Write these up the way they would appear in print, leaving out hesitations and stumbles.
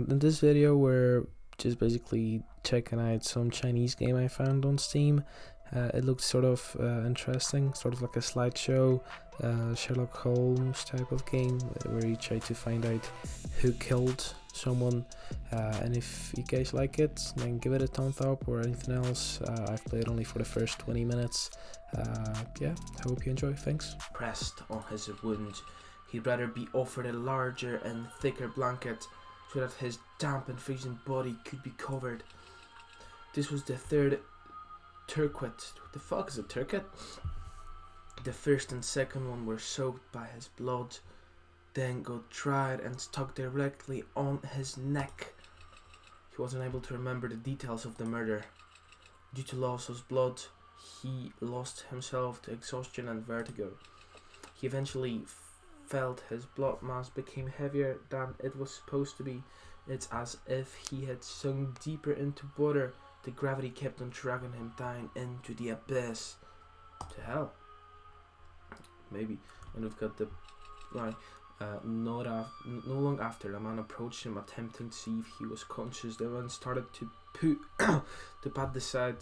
In this video, we're just basically checking out some Chinese game I found on Steam. It looked sort of interesting, sort of like a slideshow, Sherlock Holmes type of game, where you try to find out who killed someone. And if you guys like it, then give it a thumbs up or anything else. I've played only for the first 20 minutes. Yeah, I hope you enjoy. Thanks. Pressed on his wound, he'd rather be offered a larger and thicker blanket so that his damp and freezing body could be covered. This was the third turquet. What the fuck is a turquet? The first and second one were soaked by his blood, then got dried and stuck directly on his neck. He wasn't able to remember the details of the murder. Due to loss of blood, he lost himself to exhaustion and vertigo. He eventually felt his blood mass became heavier than it was supposed to be. It's as if he had sunk deeper into water. The gravity kept on dragging him down into the abyss. To hell. Maybe. And we've got the line. No long after, the man approached him, attempting to see if he was conscious. The man started to pat the side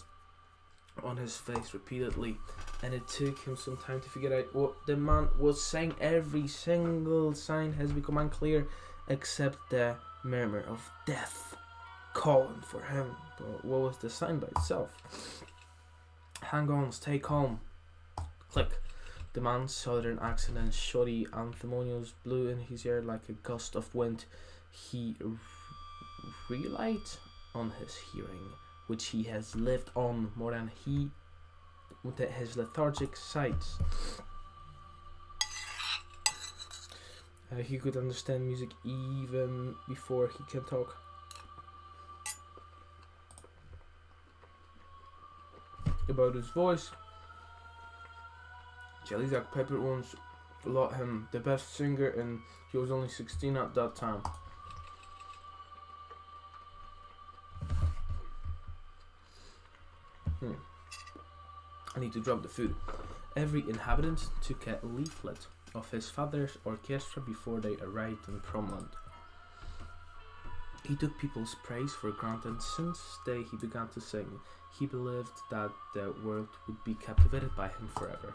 on his face repeatedly, and it took him some time to figure out what the man was saying. Every single sign has become unclear except the murmur of death calling for him. But what was the sign by itself? Hang on, stay calm. Click. The man's southern accent and shoddy anthemonials blew in his ear like a gust of wind. He relied on his hearing, which he has lived on more than his lethargic sight. He could understand music even before he can talk. About his voice, Jellyzack Pepper once thought him the best singer, and he was only 16 at that time. I need to drop the food. Every inhabitant took a leaflet of his father's orchestra before they arrived in Promland. He took people's praise for granted. Since the day he began to sing, he believed that the world would be captivated by him forever.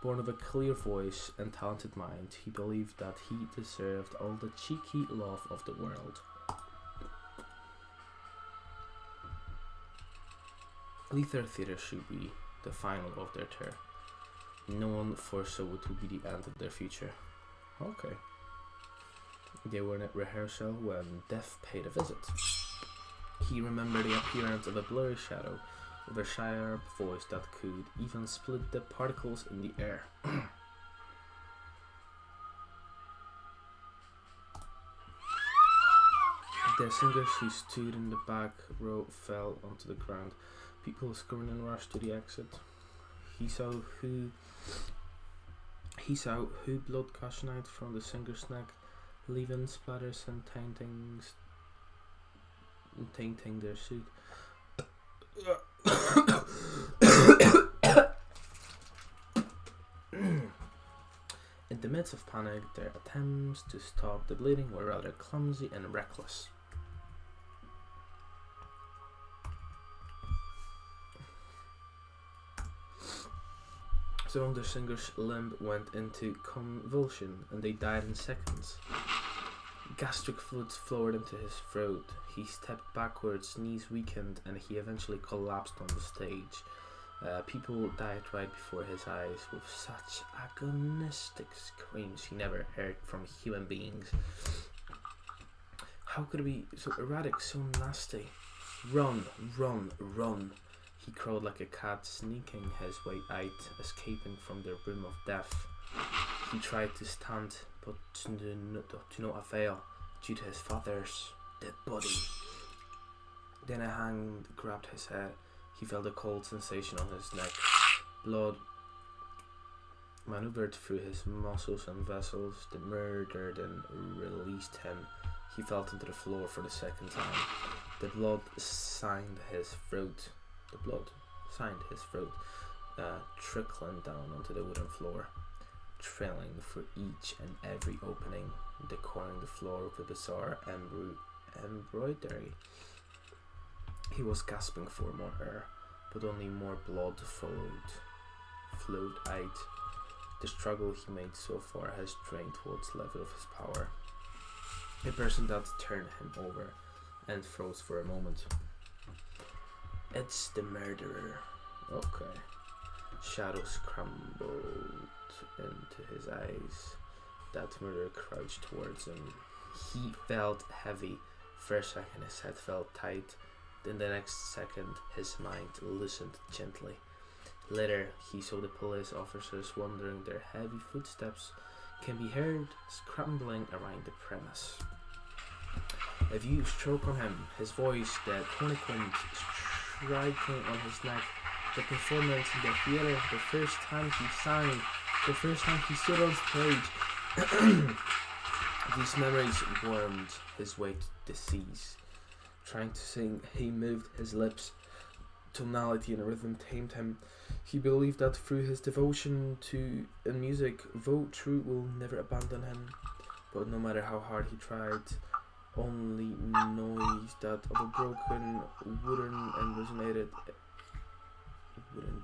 Born of a clear voice and talented mind, he believed that he deserved all the cheeky love of the world. Leather Theatre should be the final of their tour. No one foresaw it would be the end of their future. Okay. They were at rehearsal when death paid a visit. He remembered the appearance of a blurry shadow with a sharp voice that could even split the particles in the air. The singers who stood in the back row fell onto the ground. People scurried and rushed to the exit. He saw who blood gushing out from the singer's neck, leaving splatters and tainting their suit. In the midst of panic, their attempts to stop the bleeding were rather clumsy and reckless. Some of the singer's limb went into convulsion and they died in seconds. Gastric fluids flowed into his throat. He stepped backwards, knees weakened, and he eventually collapsed on the stage. People died right before his eyes with such agonistic screams he never heard from human beings. How could it be so erratic, so nasty? Run, run, run. He crawled like a cat, sneaking his way out, escaping from the room of death. He tried to stand, but to no avail, due to his father's dead body. Then a hand grabbed his head. He felt a cold sensation on his neck. Blood maneuvered through his muscles and vessels. The murderer then released him. He fell into the floor for the second time. The blood signed his throat, trickling down onto the wooden floor, trailing through each and every opening, decoring the floor with a bizarre embroidery. He was gasping for more air, but only more blood flowed out. The struggle he made so far has drained what's left of his power. A person that turned him over and froze for a moment. It's the murderer. Okay. Shadows crumbled into his eyes. That murderer crouched towards him. He felt heavy. For a second his head felt tight. Then the next second his mind loosened gently. Later he saw the police officers wandering. Their heavy footsteps can be heard scrambling around the premise. A view struck on him, his voice, the tonic wind striking on his neck, the performance in the theatre, the first time he sang, the first time he stood on stage. These memories warmed his way to the seas. Trying to sing, he moved his lips. Tonality and rhythm tamed him. He believed that through his devotion to music, though true will never abandon him. But no matter how hard he tried, only noise that of a broken wooden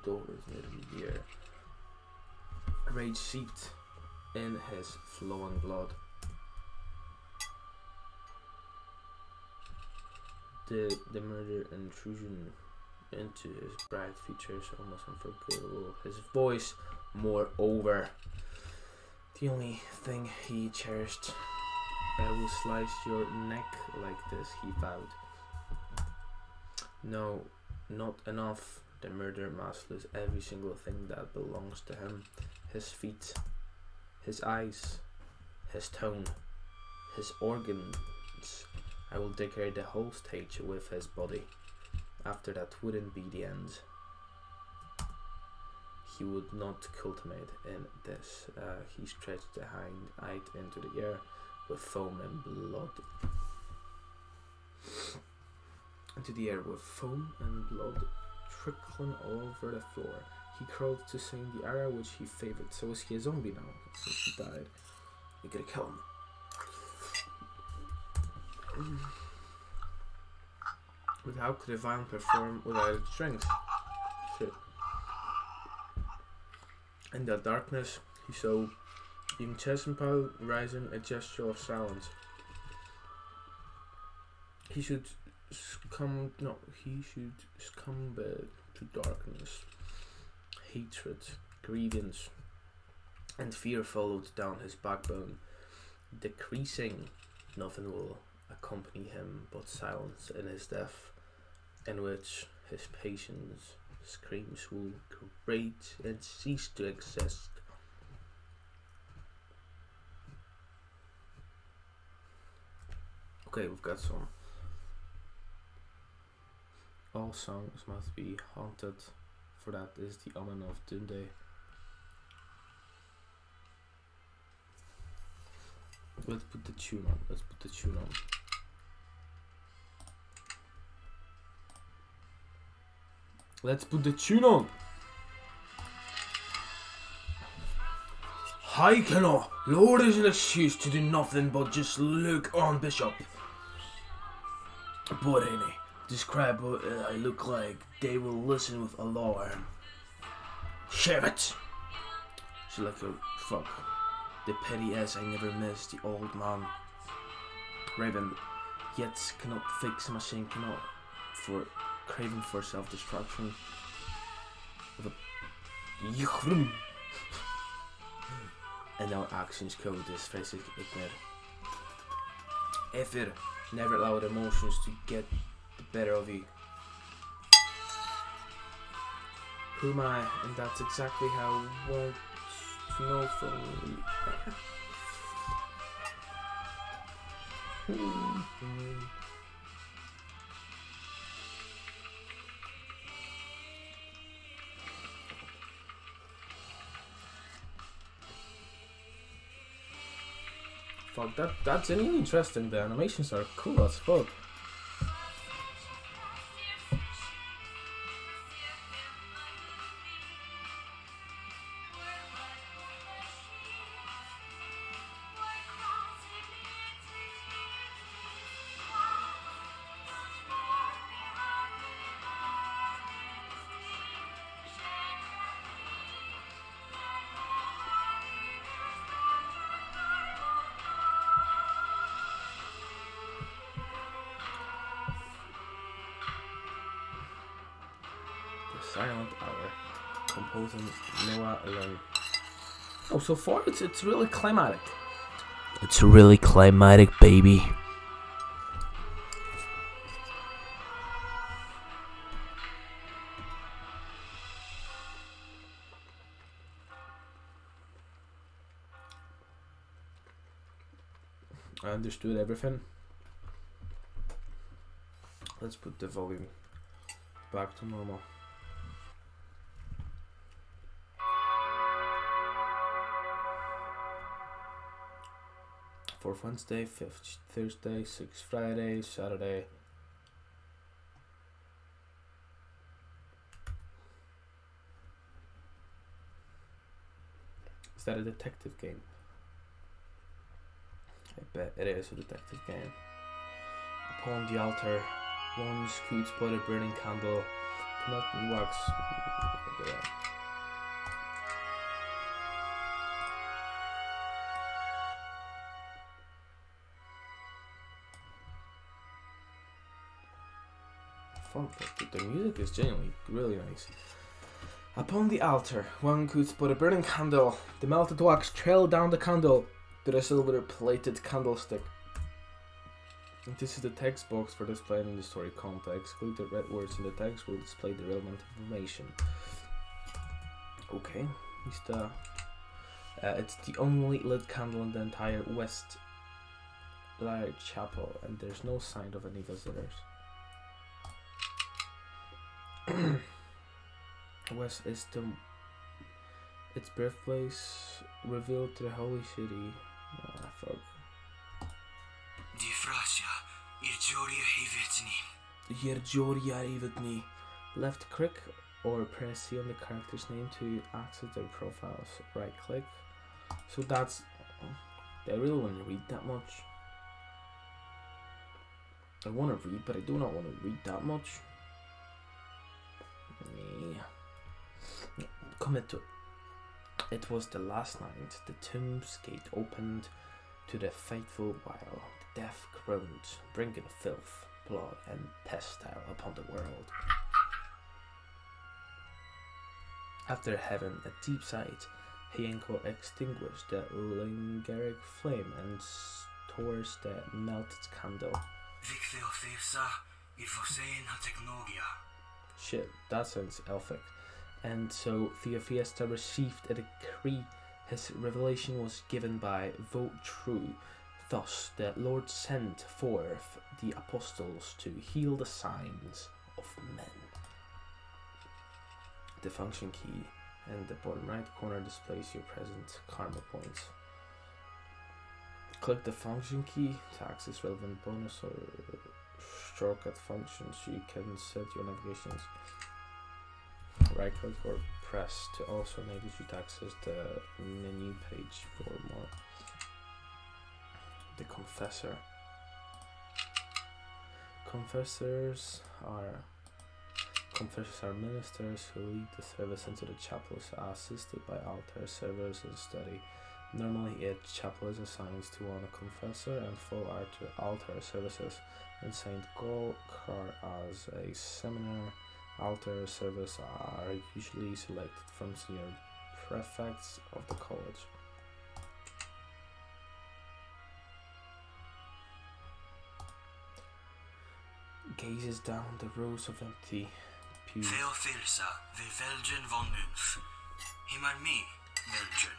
door resonated in the air. Rage seeped in his flowing blood. The murder intrusion into his bright features almost unforgettable. His voice, moreover, the only thing he cherished. I will slice your neck like this, he vowed. No, not enough. The murderer must lose every single thing that belongs to him. His feet, his eyes, his tone, his organs. I will decorate the whole stage with his body. After that wouldn't be the end. He would not culminate in this. He stretched the hind out into the air with foam and blood. Trickling all over the floor. He crawled to sing the aria which he favored. So is he a zombie now? Since he died. You gotta kill him. But how could a vine perform without its strength? Shit. In that darkness, he saw young Chesenpal rising, a gesture of silence. He should succumb to darkness. Hatred, grievance, and fear followed down his backbone. Decreasing, nothing will accompany him but silence in his death, in which his patient's screams will grate and cease to exist. Okay, we've got some. All songs must be haunted, for that is the omen of Doomday. Let's put the tune on. I cannot. Lord is an excuse to do nothing but just look on, Bishop. But any, describe what I look like. They will listen with alarm. Share it. She like a fuck. The petty ass I never missed, the old man. Raven, yet cannot fix machine, cannot for craving for self-destruction. With a and our actions code this physic ignite. Effort, never allowed emotions to get the better of you. Who am I? And that's exactly how I want to know from you. Fuck, that's really interesting. The animations are cool as fuck. Silent Hour, composing Noah Allen. Oh, so far it's really climatic. It's really climatic, baby. I understood everything. Let's put the volume back to normal. Fourth Wednesday, fifth Thursday, sixth Friday, Saturday. Is that a detective game? I bet it is a detective game. Upon the altar, one scoots by the burning candle to melt the wax. Fuck, the music is genuinely really nice. Upon the altar, one scoots by the burning candle. The melted wax trailed down the candle to the silver-plated candlestick. This is the text box for displaying in the story context. Exclude the red words in the text will display the relevant information. Okay, it's the only lit candle in the entire West Large Chapel, and there's no sign of any visitors. West is its birthplace, revealed to the holy city. Ah, fuck. Left click or press C on the character's name to access their profiles. Right click. So that's. I really want to read that much. I want to read, but I do not want to read that much. Yeah. Commit to it. It was the last night. The tomb's gate opened to the fateful while. The death groaned, bringing filth, blood, and pestilence upon the world. After having a deep sight, Hienko extinguished the lingering flame and towards the melted candle. Shit, that sounds elfic. And so Theophiesta received a decree. His revelation was given by vote true. Thus the Lord sent forth the apostles to heal the signs of men. The function key in the bottom right corner displays your present karma points. Click the function key to access relevant bonus or shortcut functions. You can set your navigations. Right click or press to also enable you to access the menu page for more. The confessor. Confessors are ministers who lead the service into the chapels, assisted by altar servers and study. Normally each chapel is assigned to one confessor and full altar services. In St. Gokar as a seminar, altar service are usually selected from senior prefects of the college. Gazes down the rows of empty pews. Theophilsa vi velgen von uns. Himar me velgen.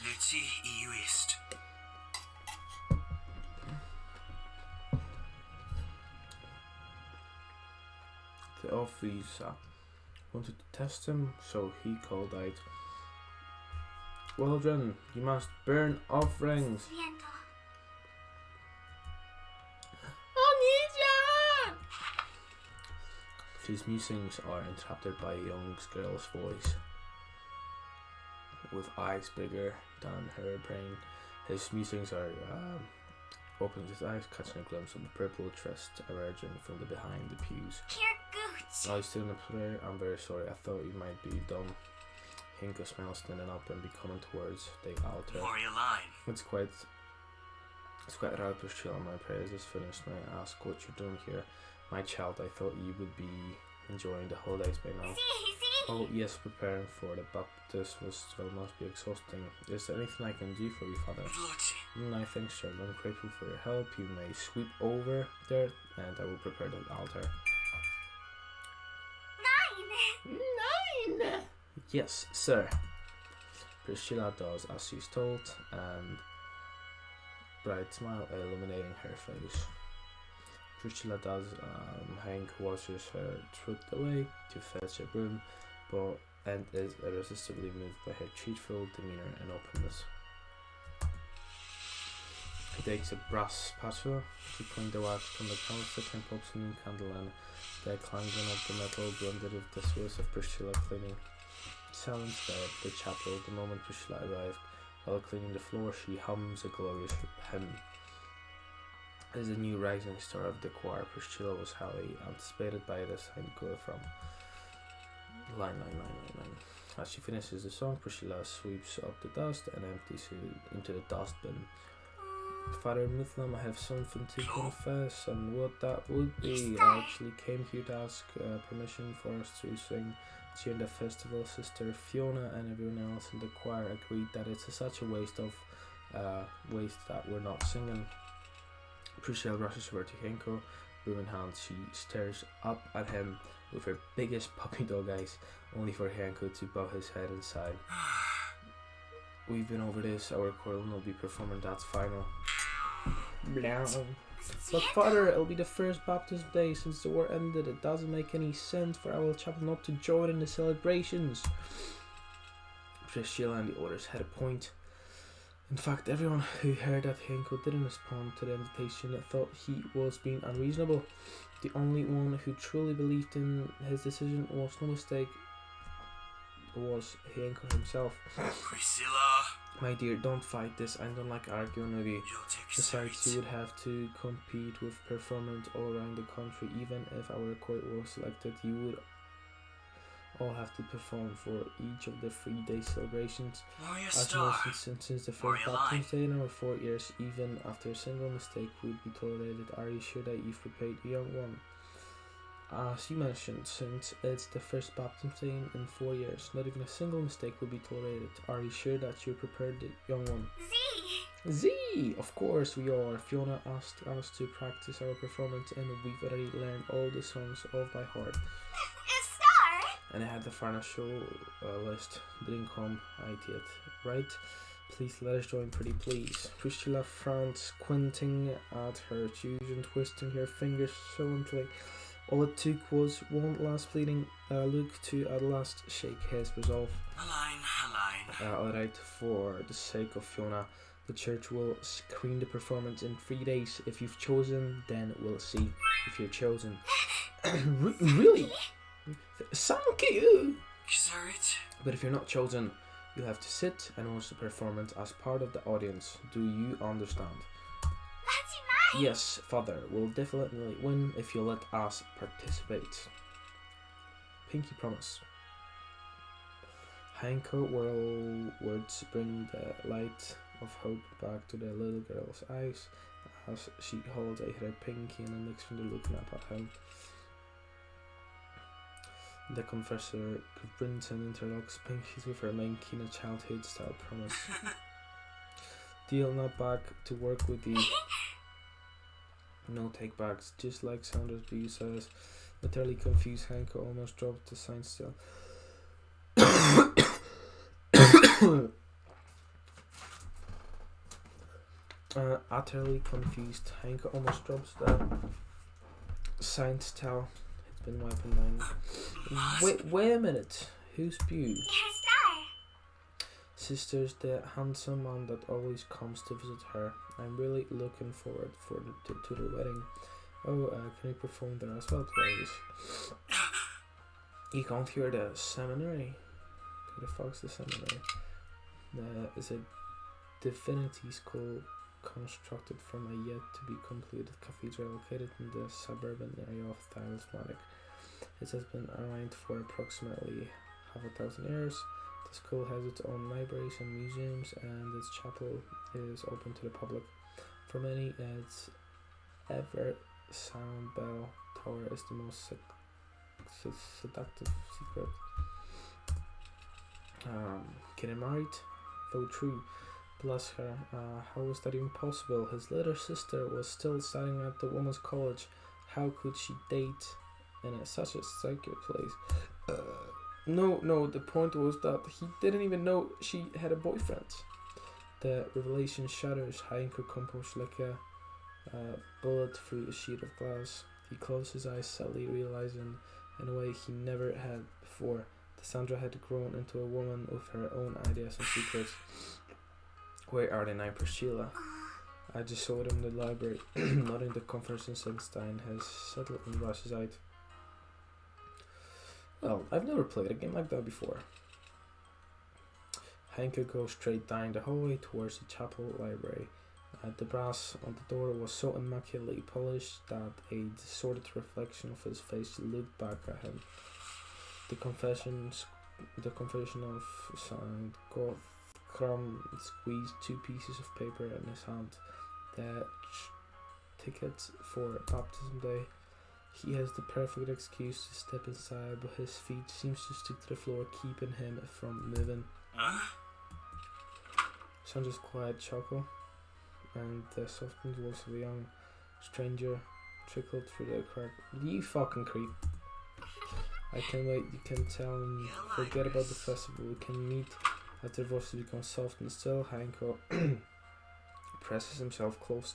Vitsi iuist. The officer wanted to test him, so he called out, "Well done, you must burn offerings." His musings are interrupted by a young girl's voice. With eyes bigger than her brain, his musings are opens his eyes, catching a glimpse of the purple dress emerging from the behind the pews. I was still in a prayer. I'm very sorry. I thought you might be dumb. Hinko smiles, standing up and be coming towards the altar. It's quite right, but chill. My prayers is finished. May I ask what you're doing here? My child, I thought you would be enjoying the holidays by now. Oh yes, preparing for the baptism must be exhausting. Is there anything I can do for you, Father? I think so. I'm grateful for your help. You may sweep over there, and I will prepare the altar. 9! Yes, sir. Priscilla does as she's told, and bright smile illuminating her face. Priscilla does. Hank washes her throat away to fetch a broom, and is irresistibly moved by her cheerful demeanor and openness. He takes a brass spatula to clean the wax from the candlestick and pops a new candle in. The clanging of the metal blended with the swiss of Priscilla cleaning. Silence filled the chapel the moment Priscilla arrived. While cleaning the floor, she hums a glorious hymn. As the new rising star of the choir, Priscilla was highly anticipated by the Senko from line. As she finishes the song, Priscilla sweeps up the dust and empties it into the dustbin. Father Muslim, I have something to confess, and what that would be. I actually came here to ask permission for us to sing during the festival. Sister Fiona and everyone else in the choir agreed that it's such a waste that we're not singing. Priscilla rushes over to Henko, broom in hand. She stares up at him with her biggest puppy dog eyes, only for Henko to bow his head and sigh. We've been over this. Our choir will not be performing that's final. But Father, it'll be the first baptism day since the war ended. It doesn't make any sense for our chapel not to join in the celebrations. Priscilla and the others had a point. In fact, everyone who heard that Henko didn't respond to the invitation thought he was being unreasonable. The only one who truly believed in his decision was no mistake was Henko himself. Priscilla! My dear, don't fight this. I don't like arguing with you. Besides, you would have to compete with performance all around the country. Even if our court was selected, you would all have to perform for each of the 3-day celebrations. As mentioned, since the first baptism day in our 4 years, even after a single mistake would be tolerated. Are you sure that you've prepared the young one? As you mentioned, since it's the first baptism day in 4 years, not even a single mistake will be tolerated. Are you sure that you prepared the young one? Z! Of course we are. Fiona asked us to practice our performance, and we've already learned all the songs off by heart. And I had the final show list. Didn't come right yet, right? Please let us join, pretty please. Priscilla frowned, squinting at her shoes and twisting her fingers sullenly. All it took was one last pleading look to at last shake his resolve. A line. Alright, for the sake of Fiona, the church will screen the performance in 3 days. If you've chosen, then we'll see if you're chosen. Really? Thank you! But if you're not chosen, you'll have to sit and watch the performance as part of the audience. Do you understand? Yes, Father, we'll definitely win if you let us participate. Pinky promise. Hanko words bring the light of hope back to the little girl's eyes as she holds out her pinky and the next finger looking up at him. The confessor grins and interlocks pinkies with her monkey in a childhood style promise. Deal not back to work with you. No take backs, just like Sanders B says. Utterly confused, Hanko almost dropped the sign still. Utterly confused, Hanko almost drops the sign still. It's been wiping down. Wait a minute. Who's Bew? Sister's the handsome man that always comes to visit her. I'm really looking forward to the wedding. Oh, can you perform there as well, please? You can't hear the seminary. Who the fuck's the seminary? Is a divinity school constructed from a yet to be completed cathedral located in the suburban area of Talismanic. It has been around for approximately 500 years. The school has its own libraries and museums, and its chapel is open to the public. For many, its ever sound bell tower is the most seductive secret. Getting married? Though true. Bless her. How was that even possible? His little sister was still studying at the women's college. How could she date in such a sacred place? No, the point was that he didn't even know she had a boyfriend. The revelation shatters Heinke composed like a bullet through a sheet of glass. He closed his eyes, sadly realizing in a way he never had before. Cassandra had grown into a woman with her own ideas and secrets. Where are they now, Priscilla? I just saw them in the library. Nothing the conference Einstein has settled and rushes out. Well, I've never played a game like that before. Heinke goes straight down the hallway towards the chapel library. The brass on the door was so immaculately polished that a distorted reflection of his face looked back at him. The confession of Saint Gothram squeezed 2 pieces of paper in his hand. The ticket for baptism day. He has the perfect excuse to step inside, but his feet seems to stick to the floor, keeping him from moving. Sandra's quiet chuckle and the softened voice of a young stranger trickled through the crack. You fucking creep. I can wait, you can tell him, forget about the festival, we can meet after voices become soft and still. Heinke presses himself close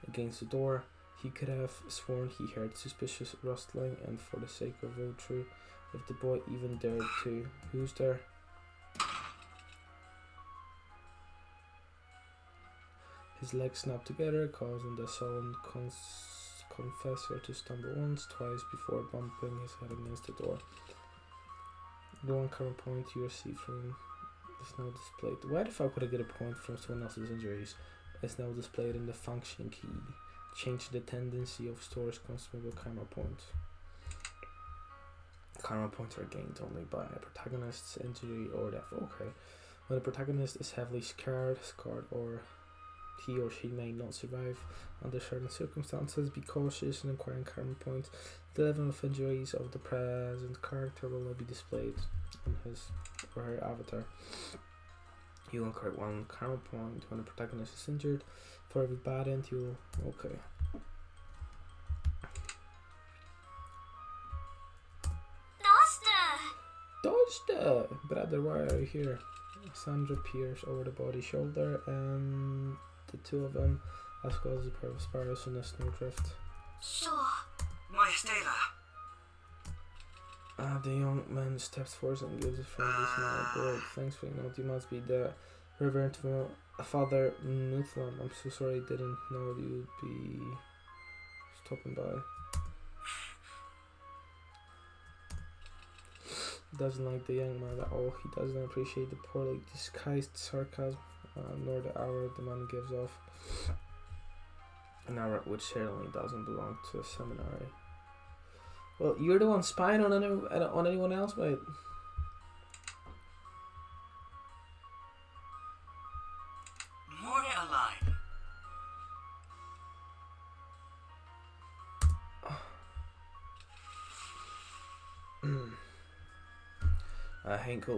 against the door. He could have sworn he heard suspicious rustling, and for the sake of virtue, if the boy even dared to. Who's there? His legs snapped together, causing the sullen confessor to stumble once, twice before bumping his head against the door. The one current point you received from is now displayed. Why the fuck would I get a point from someone else's injuries? It's now displayed in the function key. Change the tendency of store's consumable karma points. Karma points are gained only by a protagonist's injury or death. Okay. When the protagonist is heavily scarred, or he or she may not survive under certain circumstances, be cautious in acquiring karma points. The level of injuries of the present character will not be displayed on his or her avatar. You will incur 1 karma point when the protagonist is injured. For every bad end, you'll... Okay. Dosta! Brother, why are you here? Sandra peers over the body shoulder, and the two of them, as well as the pair of sparrows in the snowdrift. Sure. My Stella. The young man steps forward and gives a friendly smile. Great, thanks for your note. You must be the Reverend Father Nuthlam. I'm so sorry I didn't know you'd be stopping by. Doesn't like the young man at all. He doesn't appreciate the poorly disguised sarcasm, nor the aura the man gives off. An aura which certainly doesn't belong to a seminary. Well, you're the one spying on anyone else, mate. More alive. Heinke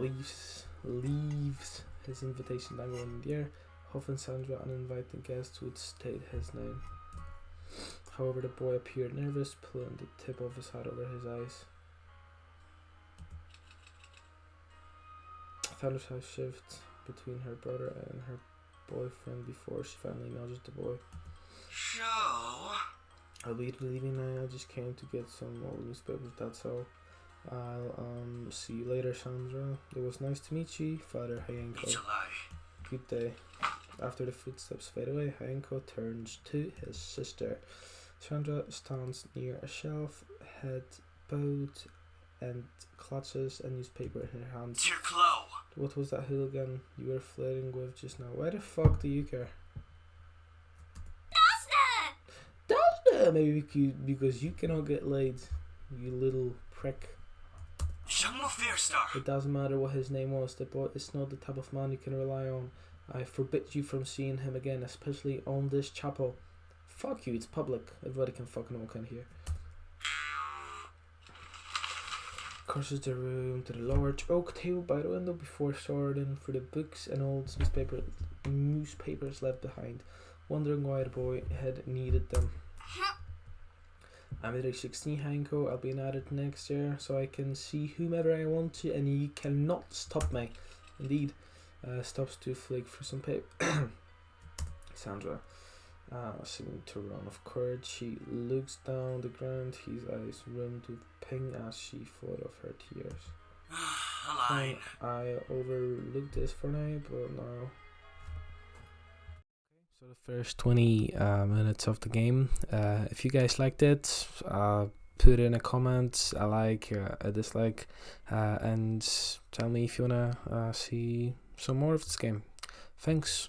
leaves his invitation dangling in the air. Hoff and Sandra, uninvited guests, would state his name. However, the boy appeared nervous, pulling the tip of his hat over his eyes. Sandra's eyes shift between her brother and her boyfriend before she finally nudges the boy. Show. I'll be leaving now. I just came to get some old newspapers, that's all. I'll see you later, Sandra. It was nice to meet you, Father Heinke. It's a lie. Good day. After the footsteps fade away, Heinke turns to his sister. Sandra stands near a shelf, head bowed, and clutches a newspaper in her hands. Dear Chloe. What was that hooligan you were flirting with just now? Why the fuck do you care? Dosta! Maybe because you cannot get laid, you little prick. It doesn't matter what his name was. The boy is not the type of man you can rely on. I forbid you from seeing him again, especially on this chapel. Fuck you, it's public. Everybody can fucking walk in here. Crosses the room to the large oak table by the window before sorting through the books and old newspapers left behind, wondering why the boy had needed them. I'm at age 16, Hanko. I'll be an adult next year, so I can see whomever I want to, and you cannot stop me. Indeed. Stops to flick through some paper. Sandra. Seeming to run of courage, she looks down the ground, his eyes rimmed with pain as she thought of her tears. A line. I overlooked this for now, but now. So the first 20 minutes of the game. If you guys liked it, put in a comment, a like, a dislike, and tell me if you wanna see some more of this game. Thanks.